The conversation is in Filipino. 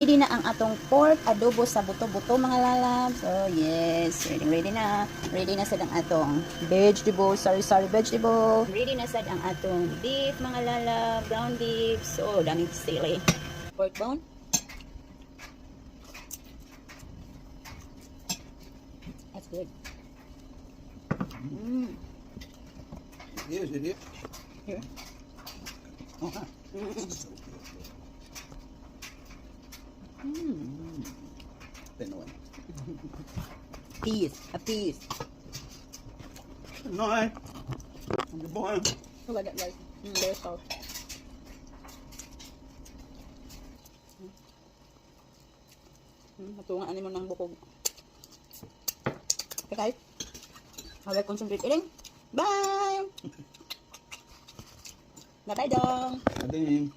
Ready na ang atong pork adobo sa buto-buto mga lalabs. So yes, ready na. Ready na sad ang atong vegetable, sari-sari vegetable. Ready na sad ang atong beef mga lalab, ground beef. So daming sili. Pork bone. That's good. Yes, it is. Here. Okay. Pinoy. Piece, a piece. Pinoy. Good boy. Look at that guys. There's salt. Matungan mo ng bukog. Okay guys. Have a concentrate eating. Bye! Bye-bye dong! Ading.